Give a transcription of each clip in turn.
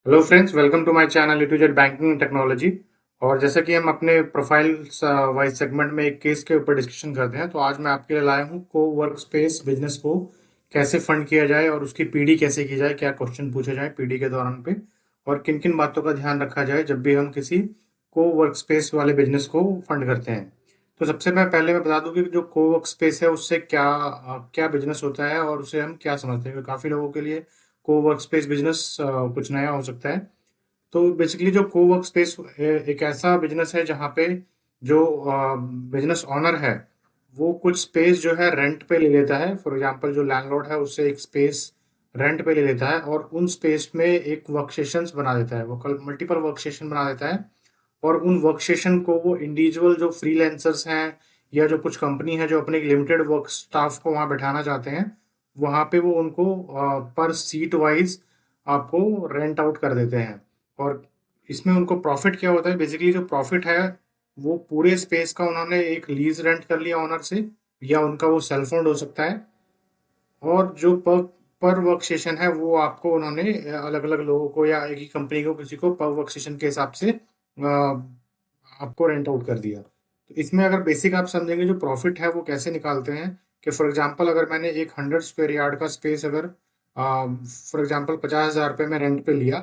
Hello friends, welcome to my channel A to Z banking technology. और जैसा कि हम अपने प्रोफाइल वाइज सेगमेंट में एक केस के ऊपर डिस्कशन करते हैं, तो आज मैं आपके लिए लाया हूँ को वर्क स्पेस बिजनेस को कैसे फंड किया जाए और उसकी पीडी कैसे की जाए, क्या क्वेश्चन पूछे जाए पीडी के दौरान पे, और किन किन बातों का ध्यान रखा जाए जब भी हम किसी को वर्क स्पेस वाले बिजनेस को फंड करते हैं। तो सबसे मैं पहले मैं बता दूं कि जो को वर्क स्पेस है उससे क्या क्या बिजनेस होता है और उसे हम क्या समझते हैं, क्योंकि काफ़ी लोगों के लिए को वर्क स्पेस बिजनेस कुछ नया हो सकता है। तो बेसिकली जो को वर्क स्पेस एक ऐसा बिजनेस है जहाँ पे जो बिजनेस ऑनर है वो कुछ स्पेस जो है रेंट पे ले लेता है। फॉर एग्जांपल जो लैंडलॉर्ड है उससे एक स्पेस रेंट पे ले लेता है और उन स्पेस में एक वर्क सेशंस बना देता है, वो मल्टीपल वर्क सेशन बना देता है। और उन वर्क सेशन को वो इंडिविजुअल जो फ्रीलांसर्स हैं या जो कुछ कंपनी है जो अपने लिमिटेड वर्क स्टाफ को वहाँ बैठाना चाहते हैं, वहाँ पे वो उनको पर सीट वाइज आपको रेंट आउट कर देते हैं। और इसमें उनको प्रॉफिट क्या होता है, बेसिकली जो प्रॉफिट है वो पूरे स्पेस का उन्होंने एक लीज रेंट कर लिया ऑनर से, या उनका वो सेल फोन हो सकता है। और जो पर वर्क सेशन है वो आपको उन्होंने अलग अलग लोगों को या एक ही कंपनी को किसी को पर वर्क सेशन के हिसाब से आपको रेंट आउट कर दिया। तो इसमें अगर बेसिक आप समझेंगे जो प्रॉफिट है वो कैसे निकालते हैं, कि फॉर एग्जांपल अगर मैंने एक 100 स्क्वायर यार्ड का स्पेस अगर फॉर एग्जांपल 50,000 रुपये में रेंट पे लिया,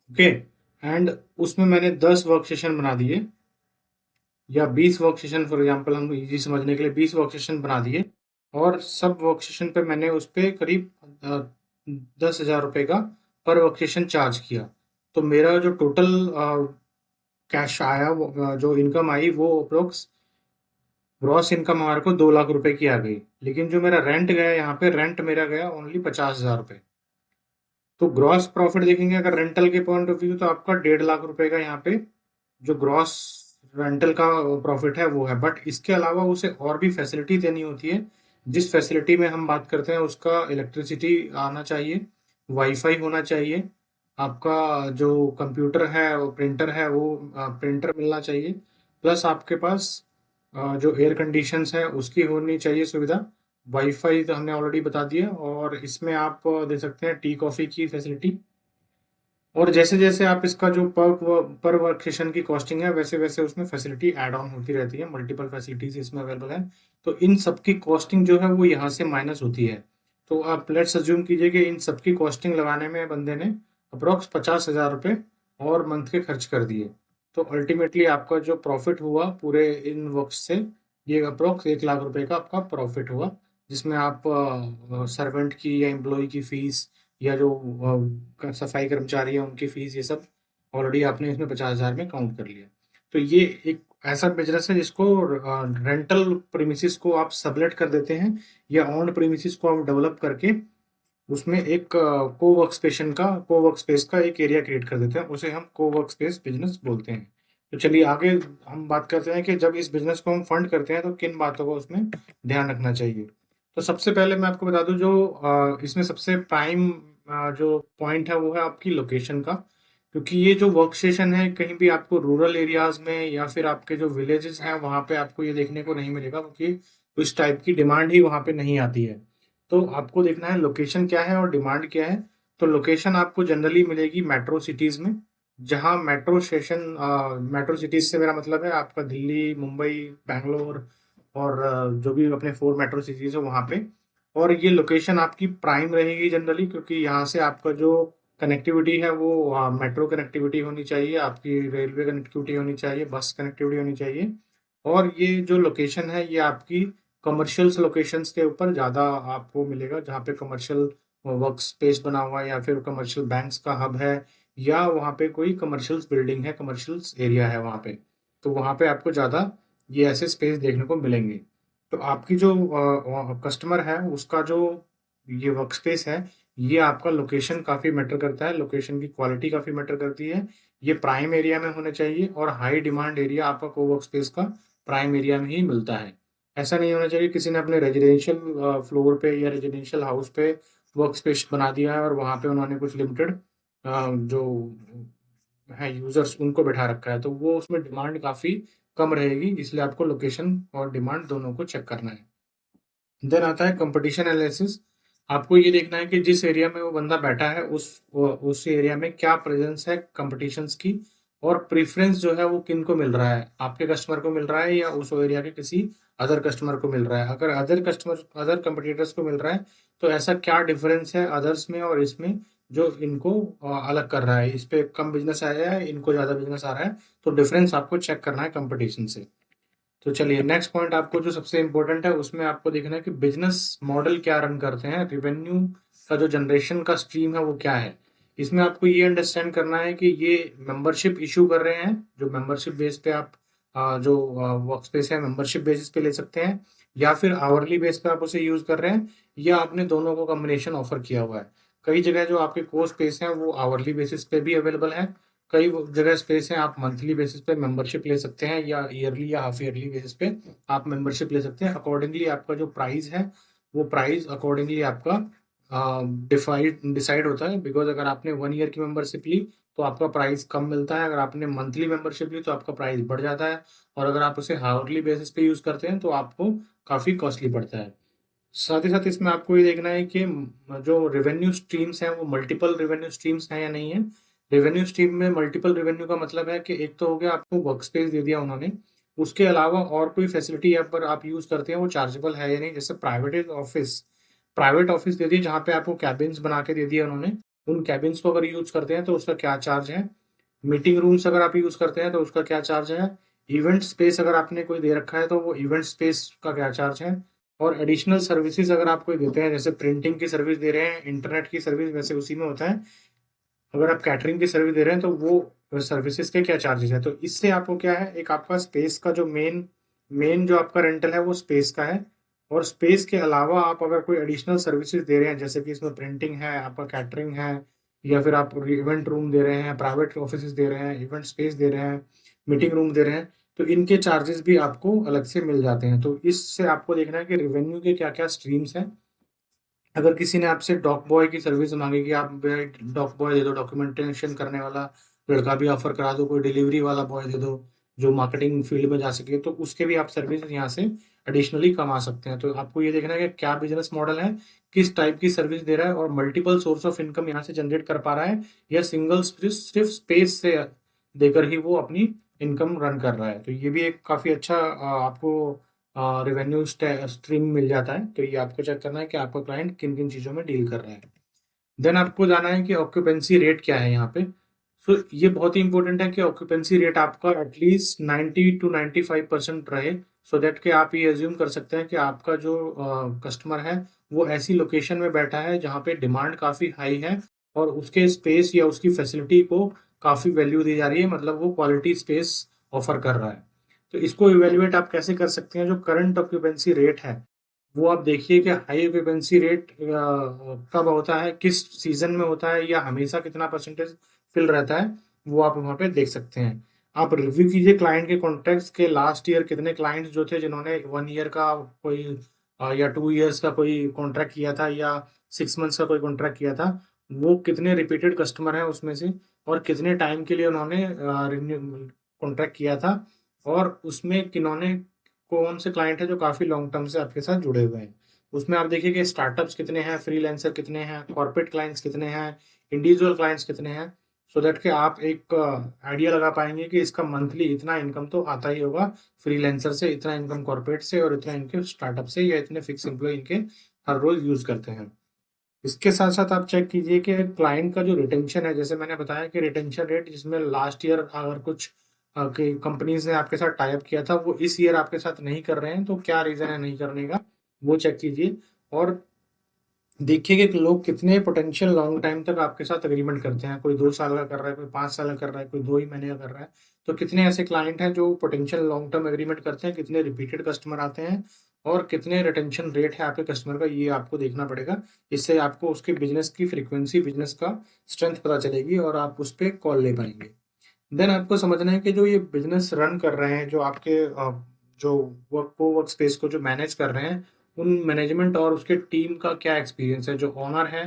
ओके, एंड उसमें मैंने 10 वर्क सेशन बना दिए या 20 वर्क सेशन, फॉर एग्जांपल हम इजी समझने के लिए 20 वर्क सेशन बना दिए, और सब वर्क सेशन पे मैंने उस पे करीब 10,000 रुपये का पर वर्क सेशन चार्ज किया। तो मेरा जो टोटल कैश आया जो इनकम आई वो अप्रोक्स ग्रॉस इनकम हमारे को 2 लाख रुपए की आ गई। लेकिन जो मेरा रेंट गया यहाँ पे, रेंट मेरा गया ओनली 50,000 रुपये। तो ग्रॉस प्रॉफिट देखेंगे अगर रेंटल के पॉइंट ऑफ व्यू, तो आपका 1.5 लाख रुपए का यहाँ पे जो ग्रॉस रेंटल का प्रॉफिट है वो है। बट इसके अलावा उसे और भी फैसिलिटी देनी होती है। जिस फैसिलिटी में हम बात करते हैं उसका इलेक्ट्रिसिटी आना चाहिए, वाईफाई होना चाहिए, आपका जो कंप्यूटर है वो प्रिंटर है वो प्रिंटर मिलना चाहिए, प्लस आपके पास जो एयर कंडीशंस है उसकी होनी चाहिए सुविधा। वाईफाई तो हमने ऑलरेडी बता दिया, और इसमें आप दे सकते हैं टी कॉफ़ी की फैसिलिटी। और जैसे जैसे आप इसका जो पर वर्क सेशन की कॉस्टिंग है वैसे वैसे उसमें फैसिलिटी ऐड ऑन होती रहती है, मल्टीपल फैसिलिटीज इसमें अवेलेबल है। तो इन सबकी कॉस्टिंग जो है वो यहाँ से माइनस होती है। तो आप लेट्स अज्यूम कीजिए कि इन सबकी कॉस्टिंग लगाने में बंदे ने अप्रोक्स 50,000 रुपये और मंथ के खर्च कर दिए। तो अल्टीमेटली आपका जो प्रॉफिट हुआ पूरे इन वर्क से, ये अप्रोक्स 1 लाख रुपए का आपका प्रॉफिट हुआ, जिसमें आप सर्वेंट की या एम्प्लॉय की फीस या जो सफाई कर्मचारी है उनकी फीस, ये सब ऑलरेडी आपने इसमें 50,000 में काउंट कर लिया। तो ये एक ऐसा बिजनेस है जिसको रेंटल प्रीमिसेस को आप सबलेट कर देते हैं या ओन्ड प्रीमिसेस को आप डेवलप करके उसमें एक को वर्क स्पेस का एक एरिया क्रिएट कर देते हैं, उसे हम को वर्क स्पेस बिजनेस बोलते हैं। तो चलिए आगे हम बात करते हैं कि जब इस बिजनेस को हम फंड करते हैं तो किन बातों का उसमें ध्यान रखना चाहिए। तो सबसे पहले मैं आपको बता दूं जो इसमें सबसे प्राइम जो पॉइंट है वो है आपकी लोकेशन का। क्योंकि ये जो वर्क स्टेशन है कहीं भी आपको रूरल एरियाज में या फिर आपके जो विलेजेस हैं वहाँ पे आपको ये देखने को नहीं मिलेगा, क्योंकि उस टाइप की डिमांड ही वहाँ पे नहीं आती है। तो आपको देखना है लोकेशन क्या है और डिमांड क्या है। तो लोकेशन आपको जनरली मिलेगी मेट्रो सिटीज में, जहाँ मेट्रो सिटीज से मेरा मतलब है आपका दिल्ली, मुंबई, बैंगलोर और जो भी अपने 4 मेट्रो सिटीज है वहाँ पे। और ये लोकेशन आपकी प्राइम रहेगी जनरली, क्योंकि यहाँ से आपका जो कनेक्टिविटी है वो मेट्रो कनेक्टिविटी होनी चाहिए, आपकी रेलवे कनेक्टिविटी होनी चाहिए, बस कनेक्टिविटी होनी चाहिए। और ये जो लोकेशन है ये आपकी कमर्शियल लोकेशंस के ऊपर ज़्यादा आपको मिलेगा, जहाँ पे कमर्शियल वर्क स्पेस बना हुआ है या फिर कमर्शियल बैंक्स का हब है, या वहाँ पे कोई कमर्शियल बिल्डिंग है, कमर्शियल एरिया है वहाँ पे। तो वहाँ पे आपको ज़्यादा ये ऐसे स्पेस देखने को मिलेंगे। तो आपकी जो कस्टमर है उसका जो ये वर्क स्पेस है, ये आपका लोकेशन काफ़ी मैटर करता है, लोकेशन की क्वालिटी काफ़ी मैटर करती है। ये प्राइम एरिया में होना चाहिए, और हाई डिमांड एरिया आपका को वर्क स्पेस का प्राइम एरिया में ही मिलता है। ऐसा नहीं होना चाहिए किसी ने अपने रेजिडेंशियल फ्लोर पे या रेजिडेंशियल हाउस पे वर्क स्पेस बना दिया है और वहाँ पे उन्होंने कुछ लिमिटेड जो है यूजर्स उनको बैठा रखा है, तो वो उसमें डिमांड काफ़ी कम रहेगी। इसलिए आपको लोकेशन और डिमांड दोनों को चेक करना है। देन आता है कंपटीशन एनालिसिस। आपको ये देखना है कि जिस एरिया में वो बंदा बैठा है उस एरिया में क्या प्रेजेंस है कंपटीशंस की, और प्रेफरेंस जो है वो किन को मिल रहा है, आपके कस्टमर को मिल रहा है या उस एरिया के किसी अदर कस्टमर को मिल रहा है। अगर अदर कंपटीटर्स को मिल रहा है तो ऐसा क्या डिफरेंस है अदर्स में और इसमें जो इनको अलग कर रहा है, इस पे कम बिजनेस आया है, इनको ज्यादा बिजनेस आ रहा है। तो डिफरेंस आपको चेक करना है कंपटीशन से। तो चलिए नेक्स्ट पॉइंट आपको जो सबसे इम्पोर्टेंट है उसमें आपको देखना है कि बिजनेस मॉडल क्या रन करते हैं, रेवेन्यू का जो जनरेशन का स्ट्रीम है वो क्या है। इसमें आपको ये अंडरस्टैंड करना है कि ये मेंबरशिप इशू कर रहे हैं, जो मेंबरशिप बेस पे आप जो वर्क स्पेस है मेंबरशिप बेसिस पे ले सकते हैं, या फिर आवरली बेस पे आप उसे यूज कर रहे हैं, या आपने दोनों को कॉम्बिनेशन ऑफर किया हुआ है। कई जगह जो आपके कोर स्पेस है वो आवरली बेसिस पे भी अवेलेबल है, कई जगह स्पेस है आप मंथली बेसिस पे मेंबरशिप ले सकते हैं, या ईयरली या हाफ ईयरली बेसिस पे आप मेंबरशिप ले सकते हैं। अकॉर्डिंगली आपका जो प्राइस है वो प्राइस अकॉर्डिंगली आपका डिसाइड होता है। बिकॉज अगर आपने 1 ईयर की मेंबरशिप ली तो आपका प्राइस कम मिलता है, अगर आपने मंथली मेंबरशिप ली तो आपका प्राइस बढ़ जाता है, और अगर आप उसे हाउरली बेसिस पे यूज करते हैं तो आपको काफी कॉस्टली पड़ता है। साथ ही साथ इसमें आपको ये देखना है कि जो रेवेन्यू स्ट्रीम्स हैं वो मल्टीपल रेवेन्यू स्ट्रीम्स हैं या नहीं है। रेवेन्यू स्ट्रीम में मल्टीपल रेवेन्यू का मतलब है कि एक तो हो गया आपको वर्क स्पेस दे दिया उन्होंने, उसके अलावा और कोई फैसिलिटी यहाँ पर आप यूज करते हैं वो चार्जेबल है या नहीं। जैसे प्राइवेट ऑफिस दे दी जहाँ पे आपको कैबिन्स बना के दे दिया उन्होंने, उन कैबिन्स को अगर यूज करते हैं तो उसका क्या चार्ज है। मीटिंग रूम्स अगर आप यूज करते हैं तो उसका क्या चार्ज है। इवेंट स्पेस अगर आपने कोई दे रखा है तो वो इवेंट स्पेस का क्या चार्ज है। और एडिशनल सर्विसेज अगर आप कोई देते हैं, जैसे प्रिंटिंग की सर्विस दे रहे हैं, इंटरनेट की सर्विस वैसे उसी में होता है। अगर आप कैटरिंग की सर्विस दे रहे हैं तो वो सर्विसेज के क्या चार्जेस है। तो इससे आपको क्या है, एक आपका स्पेस का जो मेन मेन जो आपका रेंटल है वो स्पेस का है। और स्पेस के अलावा आप अगर कोई एडिशनल सर्विसेज दे रहे हैं, जैसे कि इसमें प्रिंटिंग है, आपका कैटरिंग है, या फिर आप इवेंट रूम दे रहे हैं, प्राइवेट ऑफिस दे रहे हैं, इवेंट स्पेस दे रहे हैं, मीटिंग रूम दे रहे हैं, तो इनके चार्जेस भी आपको अलग से मिल जाते हैं। तो इससे आपको देखना है कि रेवेन्यू के क्या क्या स्ट्रीम्स हैं। अगर किसी ने आपसे डॉक बॉय की सर्विस मांगी कि आप डॉक बॉय दे दो, डॉक्यूमेंटेशन करने वाला लड़का भी ऑफर करा दो, कोई डिलीवरी वाला बॉय दे दो जो मार्केटिंग फील्ड में जा सके, तो उसके भी आप सर्विस यहाँ से एडिशनली कमा सकते हैं। तो आपको ये देखना है कि क्या बिजनेस मॉडल है, किस टाइप की सर्विस दे रहा है, और मल्टीपल सोर्स ऑफ इनकम यहाँ से जनरेट कर पा रहा है, या सिंगल सिर्फ स्पेस से देकर ही वो अपनी इनकम रन कर रहा है। तो ये भी एक काफी अच्छा आपको रेवेन्यू स्ट्रीम मिल जाता है। तो ये आपको चेक करना है कि आपका क्लाइंट किन किन चीज़ों में डील कर रहा है। देन आपको जाना है कि ऑक्यूपेंसी रेट क्या है यहाँ पे। सो ये बहुत ही इंपॉर्टेंट है कि ऑक्यूपेंसी रेट आपका एटलीस्ट 90 to 95% रहे, सो दैट कि आप ये एज्यूम कर सकते हैं कि आपका जो कस्टमर है वो ऐसी लोकेशन में बैठा है जहाँ पे डिमांड काफ़ी हाई है, और उसके स्पेस या उसकी फैसिलिटी को काफ़ी वैल्यू दी जा रही है, मतलब वो क्वालिटी स्पेस ऑफर कर रहा है। तो इसको इवेल्युएट आप कैसे कर सकते हैं, जो करंट ऑक्यूपेंसी रेट है वो आप देखिए कि हाई ऑक्यूपेंसी रेट कब होता है, किस सीजन में होता है, या हमेशा कितना परसेंटेज फिल रहता है, वो आप वहाँ पे देख सकते हैं। आप रिव्यू कीजिए क्लाइंट के कॉन्ट्रैक्ट्स के, लास्ट ईयर कितने क्लाइंट्स जो थे जिन्होंने 1 ईयर का कोई या 2 ईयर्स का कोई कॉन्ट्रैक्ट किया था, या 6 मंथ्स का कोई कॉन्ट्रैक्ट किया था, वो कितने रिपीटेड कस्टमर हैं उसमें से, और कितने टाइम के लिए उन्होंने कॉन्ट्रैक्ट किया था, और उसमें किन्होंने कौन से क्लाइंट है जो काफी लॉन्ग टर्म से आपके साथ जुड़े हुए हैं। उसमें आप देखिए कि स्टार्टअप्स कितने हैं, फ्रीलांसर कितने हैं, कॉर्पोरेट क्लाइंट्स कितने हैं, इंडिविजुअल क्लाइंट्स कितने हैं, सो दैट कि आप एक आइडिया लगा पाएंगे कि इसका मंथली इतना इनकम तो आता ही होगा फ्रीलांसर से, इतना इनकम कॉर्पोरेट से, और इतना इनके स्टार्टअप से, या इतने फिक्स एम्प्लॉय इनके हर रोज यूज करते हैं। इसके साथ साथ आप चेक कीजिए कि क्लाइंट का जो रिटेंशन है, जैसे मैंने बताया कि रिटेंशन रेट जिसमें लास्ट ईयर अगर कुछ कंपनीज ने आपके साथ टाई अप किया था वो इस ईयर आपके साथ नहीं कर रहे हैं, तो क्या रीजन है नहीं करने का, वो चेक कीजिए। और देखिए कि लोग कितने पोटेंशियल लॉन्ग टाइम तक आपके साथ एग्रीमेंट करते हैं, कोई 2 साल का कर रहा है, कोई 5 साल का कर रहा है, कोई 2 ही महीने का कर रहा है। तो कितने ऐसे क्लाइंट हैं जो पोटेंशियल लॉन्ग टर्म एग्रीमेंट करते हैं, कितने रिपीटेड कस्टमर आते हैं, और कितने रिटेंशन रेट है आपके कस्टमर का, ये आपको देखना पड़ेगा। इससे आपको उसके बिजनेस की फ्रीक्वेंसी, बिजनेस का स्ट्रेंथ पता चलेगी, और आप उस पर कॉल ले पाएंगे। देन आपको समझना है कि जो ये बिजनेस रन कर रहे हैं, जो आपके जो वर्क स्पेस को जो मैनेज कर रहे हैं, उन मैनेजमेंट और उसके टीम का क्या एक्सपीरियंस है, जो ओनर है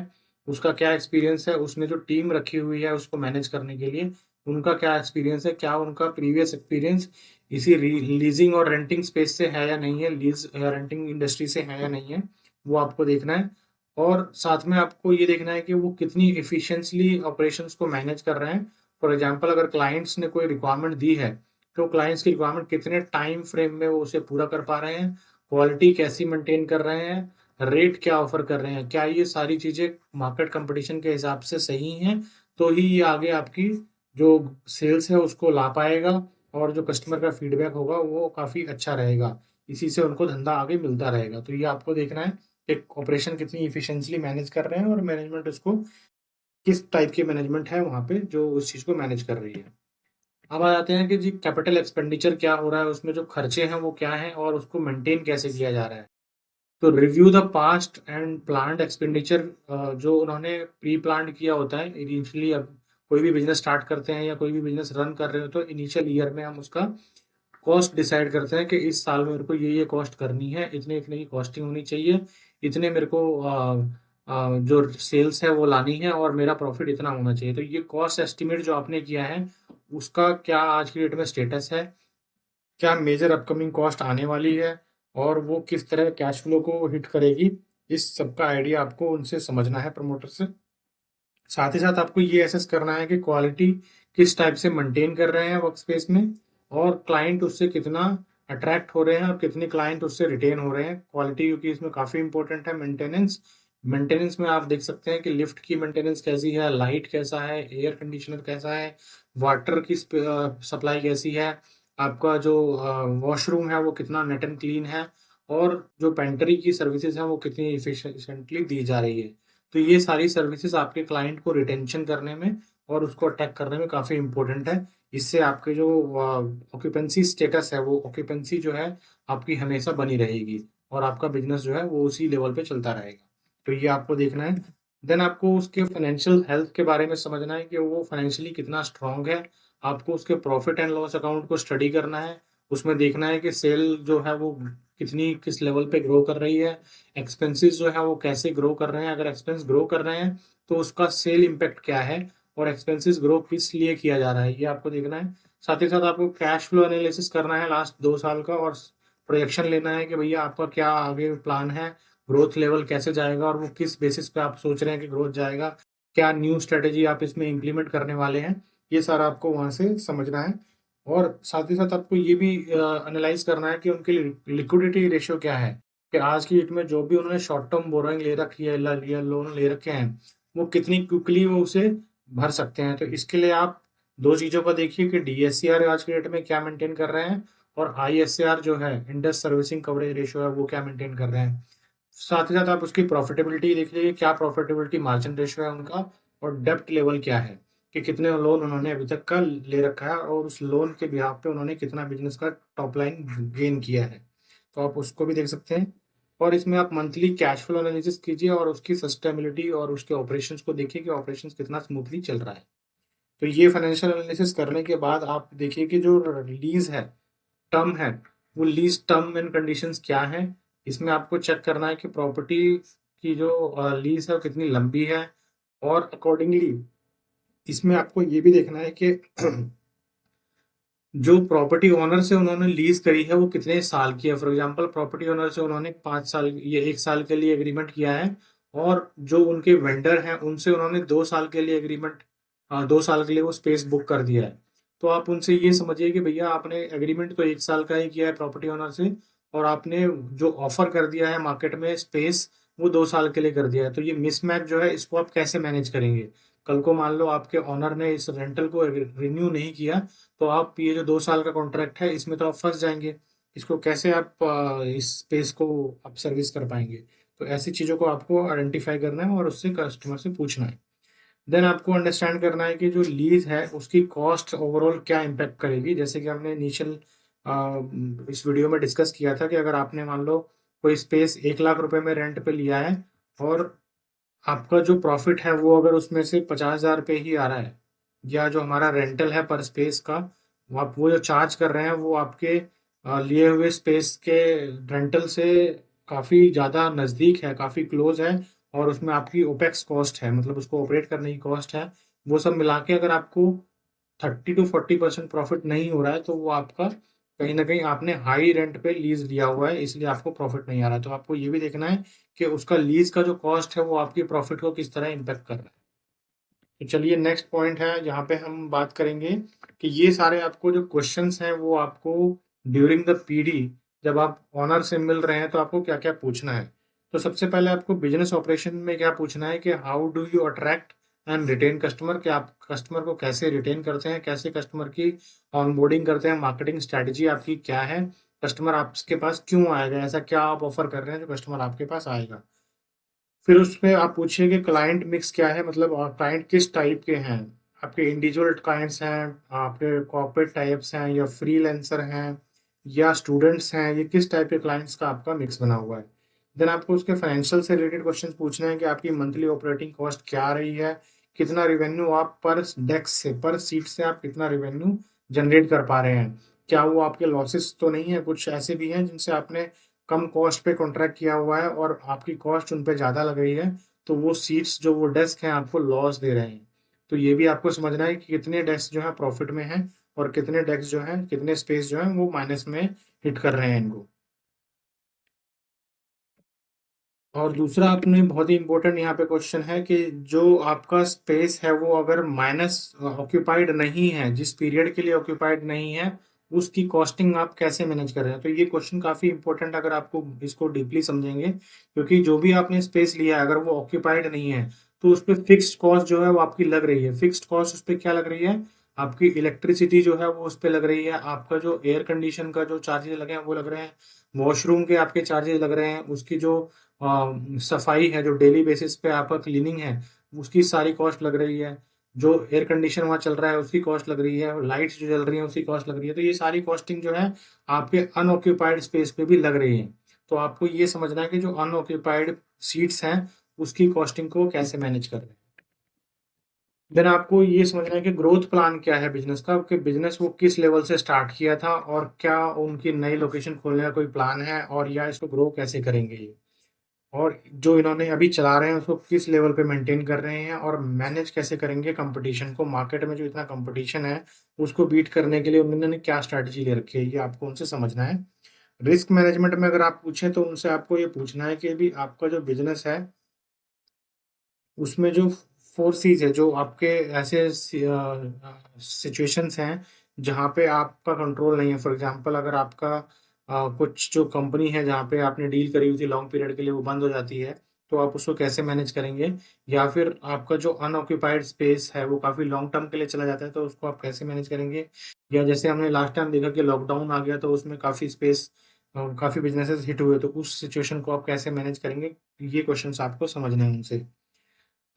उसका क्या एक्सपीरियंस है, उसने जो टीम रखी हुई है उसको मैनेज करने के लिए उनका क्या एक्सपीरियंस है, क्या उनका प्रीवियस एक्सपीरियंस इसी लीजिंग और रेंटिंग स्पेस से है या नहीं है, लीज या रेंटिंग इंडस्ट्री से है या नहीं है, वो आपको देखना है। और साथ में आपको ये देखना है कि वो कितनी एफिशिएंटली ऑपरेशंस को मैनेज कर रहे हैं। फॉर एग्जांपल अगर क्लाइंट्स ने कोई रिक्वायरमेंट दी है, तो क्लाइंट्स की रिक्वायरमेंट कितने टाइम फ्रेम में वो उसे पूरा कर पा रहे हैं, क्वालिटी कैसी मेंटेन कर रहे हैं, रेट क्या ऑफर कर रहे हैं, क्या ये सारी चीज़ें मार्केट कंपटीशन के हिसाब से सही हैं, तो ही ये आगे आपकी जो सेल्स है उसको ला पाएगा, और जो कस्टमर का फीडबैक होगा वो काफ़ी अच्छा रहेगा। इसी से उनको धंधा आगे मिलता रहेगा। तो ये आपको देखना है एक ऑपरेशन कितनी इफिशिएंटली मैनेज कर रहे हैं, और मैनेजमेंट उसको किस टाइप की मैनेजमेंट है वहाँ पे जो उस चीज़ को मैनेज कर रही है। अब आ जाते हैं कि जी कैपिटल एक्सपेंडिचर क्या हो रहा है, उसमें जो खर्चे हैं वो क्या हैं, और उसको मेंटेन कैसे किया जा रहा है। तो review the past and planned expenditure. जो उन्होंने प्री प्लान्ड किया होता है इनिशियली, अब कोई भी बिजनेस स्टार्ट करते हैं या कोई भी बिजनेस रन कर रहे हो तो इनिशियल ईयर में हम उसका कॉस्ट डिसाइड करते हैं कि इस साल में मेरे को ये कॉस्ट करनी है, इतने इतने की कॉस्टिंग होनी चाहिए, इतने मेरे को जो सेल्स है वो लानी है, और मेरा प्रॉफिट इतना होना चाहिए। तो ये कॉस्ट एस्टिमेट जो आपने किया है उसका क्या आज की डेट में स्टेटस है, क्या मेजर अपकमिंग कॉस्ट आने वाली है, और वो किस तरह कैश फ्लो को हिट करेगी, इस सब का आइडिया आपको उनसे समझना है, प्रमोटर से। साथ ही साथ आपको ये एसेस करना है कि क्वालिटी किस टाइप से मेंटेन कर रहे हैं वर्क स्पेस में, और क्लाइंट उससे कितना अट्रैक्ट हो रहे हैं, और कितने क्लाइंट उससे रिटेन हो रहे हैं। क्वालिटी क्योंकि इसमें काफ़ी इंपॉर्टेंट है। मेंटेनेंस, मेंटेनेंस में आप देख सकते हैं कि लिफ्ट की मेंटेनेंस कैसी है, लाइट कैसा है, एयर कंडीशनर कैसा है, वाटर की सप्लाई कैसी है, आपका जो वॉशरूम है वो कितना नेट एंड क्लीन है, और जो पेंट्री की सर्विसेज है वो कितनी इफिशिएंटली दी जा रही है। तो ये सारी सर्विसेज आपके क्लाइंट को रिटेंशन करने में और उसको अटैक करने में काफ़ी इंपॉर्टेंट है। इससे आपके जो ऑक्यूपेंसी स्टेटस है, वो ऑक्यूपेंसी जो है आपकी हमेशा बनी रहेगी, और आपका बिजनेस जो है वो उसी लेवल पे चलता रहेगा। तो ये आपको देखना है। देन आपको उसके फाइनेंशियल हेल्थ के बारे में समझना है कि वो फाइनेंशियली कितना स्ट्रांग है। आपको उसके प्रॉफिट एंड लॉस अकाउंट को स्टडी करना है। उसमें देखना है कि सेल जो है वो कितनी किस लेवल पे ग्रो कर रही है, एक्सपेंसेस जो है वो कैसे ग्रो कर रहे हैं, अगर एक्सपेंस ग्रो कर रहे हैं तो उसका सेल इम्पैक्ट क्या है, और एक्सपेंसेस ग्रो किस लिए किया जा रहा है, ये आपको देखना है। साथ ही साथ आपको कैश फ्लो एनालिसिस करना है लास्ट 2 साल का, और प्रोजेक्शन लेना है कि भैया आपका क्या आगे प्लान है, ग्रोथ लेवल कैसे जाएगा, और वो किस बेसिस पे आप सोच रहे हैं कि ग्रोथ जाएगा, क्या न्यू स्ट्रेटेजी आप इसमें इम्प्लीमेंट करने वाले हैं। ये सारा आपको वहाँ से समझना है। और साथ ही साथ आपको ये भी एनालाइज करना है कि उनकी लिक्विडिटी रेशियो क्या है, कि आज की डेट में जो भी उन्होंने शॉर्ट टर्म बोरोइंग ले रखी है या लोन ले रखे हैं, वो कितनी क्विकली वो उसे भर सकते हैं। तो इसके लिए आप दो चीज़ों का देखिए कि डीएससीआर आज की डेट में क्या मेंटेन कर रहे हैं, और आईएसआर जो है इंडस सर्विसिंग कवरेज रेशियो है वो क्या मेंटेन कर रहे हैं। साथ ही साथ आप उसकी प्रॉफिटेबिलिटी देख लीजिए, क्या प्रॉफिटेबिलिटी मार्जिन रेशियो है उनका, और डेप्ट लेवल क्या है, कि कितने लोन उन्होंने अभी तक का ले रखा है, और उस लोन के बिहाफ पे उन्होंने कितना बिजनेस का टॉप लाइन गेन किया है। तो आप उसको भी देख सकते हैं। और इसमें आप मंथली कैश फ्लो एनालिसिस कीजिए, और उसकी सस्टेनेबिलिटी और उसके ऑपरेशंस को देखिए कि ऑपरेशंस कितना स्मूथली चल रहा है। तो ये फाइनेंशियल एनालिसिस करने के बाद आप देखिए कि जो लीज है, टर्म है, वो लीज टर्म एंड कंडीशंस क्या है। इसमें आपको चेक करना है कि प्रॉपर्टी की जो लीज है वो कितनी लंबी है, और अकॉर्डिंगली इसमें आपको ये भी देखना है कि जो प्रॉपर्टी ओनर से उन्होंने लीज करी है वो कितने साल की है। फॉर एग्जांपल प्रॉपर्टी ओनर से उन्होंने 5 साल या 1 साल के लिए एग्रीमेंट किया है, और जो उनके वेंडर हैं उनसे उन्होंने 2 साल के लिए एग्रीमेंट, 2 साल के लिए वो स्पेस बुक कर दिया है। तो आप उनसे ये समझिए कि भैया आपने एग्रीमेंट तो 1 साल का ही किया है प्रॉपर्टी ओनर से, और आपने जो ऑफर कर दिया है मार्केट में स्पेस, वो 2 साल के लिए कर दिया है। तो ये मिसमैच जो है इसको आप कैसे मैनेज करेंगे। कल को मान लो आपके ऑनर ने इस रेंटल को रिन्यू नहीं किया, तो आप ये जो 2 साल का कॉन्ट्रैक्ट है इसमें तो आप फंस जाएंगे। इसको कैसे आप इस स्पेस को आप सर्विस कर पाएंगे। तो ऐसी चीज़ों को आपको आइडेंटिफाई करना है और उससे कस्टमर से पूछना है। देन आपको अंडरस्टैंड करना है कि जो लीज है उसकी कॉस्ट ओवरऑल क्या इम्पैक्ट करेगी। जैसे कि हमने इनिशियल इस वीडियो में डिस्कस किया था कि अगर आपने मान लो कोई स्पेस 1 लाख रुपए में रेंट पे लिया है, और आपका जो प्रॉफिट है वो अगर उसमें से 50,000 रुपये ही आ रहा है, या जो हमारा रेंटल है पर स्पेस का, वो आप वो जो चार्ज कर रहे हैं वो आपके लिए हुए स्पेस के रेंटल से काफ़ी ज़्यादा नज़दीक है, काफ़ी क्लोज है, और उसमें आपकी ओपेक्स कॉस्ट है, मतलब उसको ऑपरेट करने की कॉस्ट है, वो सब मिला के अगर आपको 30 to 40% प्रॉफिट नहीं हो रहा है, तो वो आपका कहीं ना कहीं आपने हाई रेंट पे लीज लिया हुआ है, इसलिए आपको प्रॉफिट नहीं आ रहा है। तो आपको ये भी देखना है कि उसका लीज का जो कॉस्ट है वो आपकी प्रॉफिट को किस तरह इम्पेक्ट कर रहा है। तो चलिए नेक्स्ट पॉइंट है, यहाँ पे हम बात करेंगे कि ये सारे आपको जो क्वेश्चंस हैं वो आपको ड्यूरिंग द पीडी जब आप ऑनर से मिल रहे हैं तो आपको क्या क्या पूछना है। तो सबसे पहले आपको बिजनेस ऑपरेशन में क्या पूछना है कि how do you attract and retain customer, कि आप कस्टमर को कैसे रिटेन करते हैं, कैसे कस्टमर की ऑनबोर्डिंग करते हैं, मार्केटिंग स्ट्रैटेजी आपकी क्या है, कस्टमर आपके पास क्यों आएगा, ऐसा क्या आप ऑफर कर रहे हैं जो कस्टमर आपके पास आएगा। फिर उसमें आप पूछिए कि क्लाइंट मिक्स क्या है, मतलब क्लाइंट किस टाइप के हैं, आपके इंडिविजुअल क्लाइंट्स हैं, आपके कॉर्पोरेट टाइप्स हैं, या फ्रीलांसर हैं, या स्टूडेंट्स हैं, ये किस टाइप के क्लाइंट्स का आपका मिक्स बना हुआ है। देन आपको उसके फाइनेंशियल से रिलेटेड क्वेश्चन पूछना है कि आपकी मंथली ऑपरेटिंग कॉस्ट क्या आ रही है, कितना रिवेन्यू आप पर डेस्क से, पर सीट से आप कितना रिवेन्यू जनरेट कर पा रहे हैं, क्या वो आपके लॉसेस तो नहीं है, कुछ ऐसे भी हैं जिनसे आपने कम कॉस्ट पे कॉन्ट्रैक्ट किया हुआ है और आपकी कॉस्ट उन पे ज़्यादा लग रही है, तो वो सीट्स जो वो डेस्क हैं आपको लॉस दे रहे हैं। तो ये भी आपको समझना है कि कितने डेस्क जो है प्रॉफिट में है और कितने डेस्क जो है, कितने स्पेस जो है वो माइनस में हिट कर रहे हैं इनको। और दूसरा आपने बहुत ही इंपॉर्टेंट यहाँ पे क्वेश्चन है कि जो आपका स्पेस है वो अगर माइनस ऑक्यूपाइड नहीं है, जिस पीरियड के लिए ऑक्यूपाइड नहीं है, उसकी कॉस्टिंग आप कैसे मैनेज कर रहे हैं। तो ये क्वेश्चन काफी इंपॉर्टेंट, अगर आपको इसको डीपली समझेंगे, क्योंकि जो भी आपने स्पेस लिया है अगर वो ऑक्यूपाइड नहीं है तो उस पर फिक्स्ड कॉस्ट जो है वो आपकी लग रही है। फिक्स्ड कॉस्ट उस पर क्या लग रही है, आपकी इलेक्ट्रिसिटी जो है वो उस पर लग रही है, आपका जो एयर कंडीशन का जो चार्जेस लगे हैं वो लग रहे हैं, वॉशरूम के आपके चार्जेस लग रहे हैं, उसकी जो सफाई है, जो डेली बेसिस पे आपका क्लीनिंग है उसकी सारी कॉस्ट लग रही है, जो एयर कंडीशन वहाँ चल रहा है उसकी कॉस्ट लग रही है, लाइट्स जो जल रही है उसकी कॉस्ट लग रही है। तो ये सारी कॉस्टिंग जो है आपके अनऑक्यूपाइड स्पेस पे भी लग रही है। तो आपको ये समझना है कि जो अनऑक्यूपाइड सीट्स हैं उसकी कॉस्टिंग को कैसे मैनेज कर रहे हैं। देन आपको ये समझना है कि ग्रोथ प्लान क्या है बिजनेस का, कि बिजनेस वो किस लेवल से स्टार्ट किया था और क्या उनकी नई लोकेशन खोलने का कोई प्लान है, और या इसको ग्रो कैसे करेंगे ये, और जो इन्होंने अभी चला रहे हैं उसको किस लेवल पे मेंटेन कर रहे हैं, और मैनेज कैसे करेंगे कंपटीशन को, मार्केट में जो इतना कंपटीशन है उसको बीट करने के लिए उन्होंने क्या स्ट्रैटेजी ले रखी है, ये आपको उनसे समझना है। रिस्क मैनेजमेंट में अगर आप पूछें तो उनसे आपको ये पूछना है कि भी आपका जो बिजनेस है उसमें जो फोर्सेस है, जो आपके ऐसे सिचुएशंस हैं जहाँ पे आपका कंट्रोल नहीं है। फॉर एग्जांपल अगर आपका कुछ जो कंपनी है जहाँ पे आपने डील करी हुई थी लॉन्ग पीरियड के लिए वो बंद हो जाती है, तो आप उसको कैसे मैनेज करेंगे, या फिर आपका जो अनऑक्यूपाइड स्पेस है वो काफ़ी लॉन्ग टर्म के लिए चला जाता है तो उसको आप कैसे मैनेज करेंगे, या जैसे हमने लास्ट टाइम देखा कि लॉकडाउन आ गया तो उसमें काफ़ी स्पेस, काफ़ी बिजनेसेस हिट हुए, तो उस सिचुएशन को आप कैसे मैनेज करेंगे, ये क्वेश्चंस आपको समझने हैं उनसे।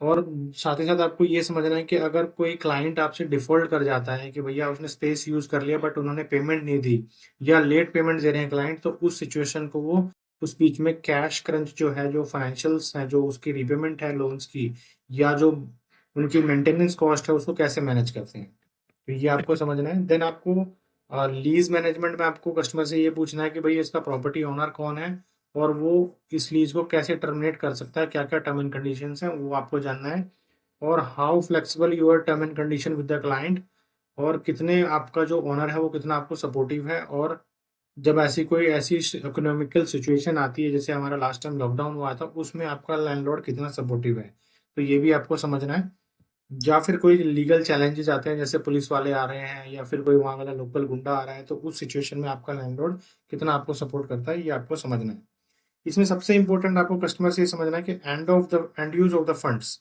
और साथ ही साथ आपको ये समझना है कि अगर कोई क्लाइंट आपसे डिफॉल्ट कर जाता है कि भैया उसने स्पेस यूज कर लिया बट उन्होंने पेमेंट नहीं दी, या लेट पेमेंट दे रहे हैं क्लाइंट, तो उस सिचुएशन को वो उस बीच में कैश क्रंच जो है, जो फाइनेंशियल्स है, जो उसकी रीपेमेंट है लोन्स की, या जो उनकी मेंटेनेंस कॉस्ट है उसको कैसे मैनेज करते हैं, तो ये आपको समझना है। देन आपको लीज मैनेजमेंट में आपको कस्टमर से ये पूछना है कि भाई इसका प्रॉपर्टी ओनर कौन है और वो इस लीज को कैसे टर्मिनेट कर सकता है, क्या क्या टर्म एंड कंडीशंस हैं वो आपको जानना है। और how flexible your term and condition with the client, और कितने आपका जो ओनर है वो कितना आपको सपोर्टिव है, और जब ऐसी कोई ऐसी इकोनॉमिकल सिचुएशन आती है जैसे हमारा लास्ट टाइम लॉकडाउन हुआ था उसमें आपका लैंडलॉर्ड कितना सपोर्टिव है, तो ये भी आपको समझना है। या फिर कोई लीगल चैलेंजेस आते हैं जैसे पुलिस वाले आ रहे हैं या फिर कोई वहाँ वाला लोकल गुंडा आ रहा है, तो उस सिचुएशन में आपका लैंडलॉर्ड कितना आपको सपोर्ट करता है, ये आपको समझना है। इसमें सबसे इंपॉर्टेंट आपको कस्टमर से ये समझना है कि and use of the funds,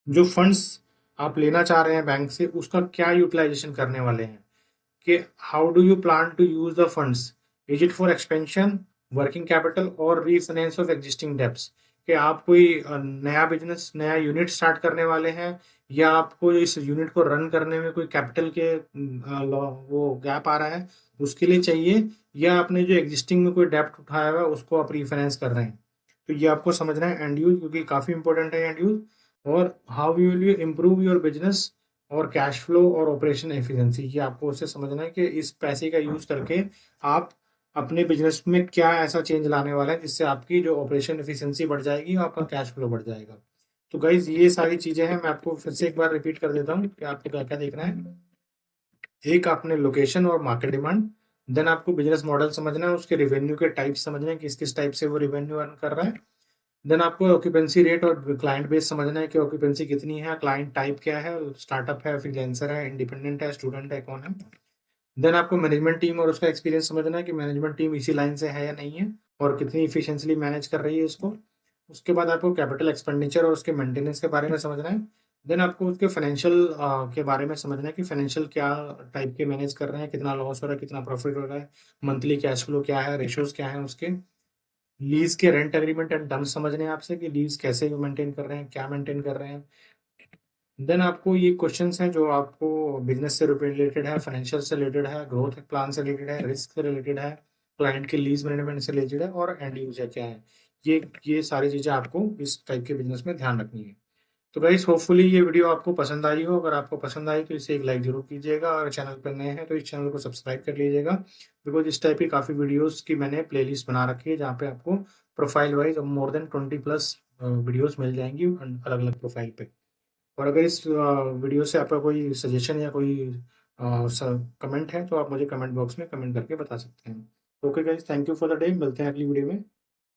जो फंड्स आप लेना चाह रहे हैं बैंक से उसका क्या यूटिलाइजेशन करने वाले हैं, कि how do you plan to use the funds, is it for expansion, working capital और रीफाइनेंस ऑफ एग्जिस्टिंग डेब्ट्स, कि आप कोई नया बिजनेस, नया यूनिट स्टार्ट करने वाले हैं, या आपको इस यूनिट को रन करने में कोई कैपिटल के वो गैप आ रहा है उसके लिए चाहिए, या आपने जो एग्जिस्टिंग में कोई डेब्ट उठाया हुआ है उसको आप रीफाइनेंस कर रहे हैं। तो ये आपको समझना है एंड यूज, क्योंकि काफी इंपॉर्टेंट है एंड यूज। और how you will you improve your business और कैश फ्लो और ऑपरेशन एफिशिएंसी, ये आपको उससे समझना है कि इस पैसे का यूज करके आप अपने बिजनेस में क्या ऐसा चेंज लाने वाला है जिससे आपकी जो ऑपरेशन एफिशिएंसी बढ़ जाएगी और आपका कैश फ्लो बढ़ जाएगा। तो गाइज ये सारी चीजें हैं, मैं आपको फिर से एक बार रिपीट कर देता हूँ कि आपको क्या क्या देखना है। एक आपने लोकेशन और मार्केट डिमांड, देन आपको बिजनेस मॉडल समझना है, उसके रेवेन्यू के टाइप समझना है, किस किस टाइप से वो रेवेन्यू अर्न कर रहा है। देन आपको ऑक्यूपेंसी रेट और क्लाइंट बेस समझना है कि ऑक्यूपेंसी कितनी है, क्लाइंट टाइप क्या है, स्टार्टअप है, फ्रीलांसर है, इंडिपेंडेंट है, स्टूडेंट है, कौन है। देन आपको मैनेजमेंट टीम और उसका एक्सपीरियंस समझना है कि मैनेजमेंट टीम इसी लाइन से है या नहीं है, और कितनी इफिशिएंटली मैनेज कर रही है इसको। उसके बाद आपको कैपिटल एक्सपेंडिचर और उसके मेंटेनेंस के बारे में समझना है। देन आपको उसके फाइनेंशियल के बारे में समझना है कि फाइनेंशियल क्या टाइप के मैनेज कर रहे हैं, कितना लॉस हो रहा है, कितना प्रॉफिट हो रहा है, मंथली कैश फ्लो क्या है, रेशियोज क्या है उसके। लीज के रेंट एग्रीमेंट एंड टर्म्स समझने हैं आपसे कि लीज कैसे मेंटेन कर रहे हैं, क्या मेंटेन कर रहे हैं। देन आपको ये क्वेश्चंस हैं जो आपको बिजनेस से रिलेटेड है, फाइनेंशियल से रिलेटेड है, ग्रोथ प्लान से रिलेटेड है, रिस्क से रिलेटेड है, क्लाइंट के लीज मैनेजमेंट से रिलेटेड है, और एंड यूजर क्या है। ये सारी चीजें आपको इस टाइप के बिजनेस में ध्यान रखनी है। तो गाइस होपफुली ये वीडियो आपको पसंद आई हो। अगर आपको पसंद आई तो इसे एक लाइक जरूर कीजिएगा, और चैनल पर नए हैं तो इस चैनल को सब्सक्राइब कर लीजिएगा, बिकॉज इस टाइप की काफ़ी वीडियोस की मैंने प्लेलिस्ट बना रखी है जहाँ पे आपको profile wise more than 20+ videos मिल जाएंगी अलग अलग प्रोफाइल पे। और अगर इस वीडियो से आपका कोई सजेशन या कोई कमेंट है तो आप मुझे कमेंट बॉक्स में कमेंट करके बता सकते हैं। Okay guys, thank you for the day, मिलते हैं अगली वीडियो में।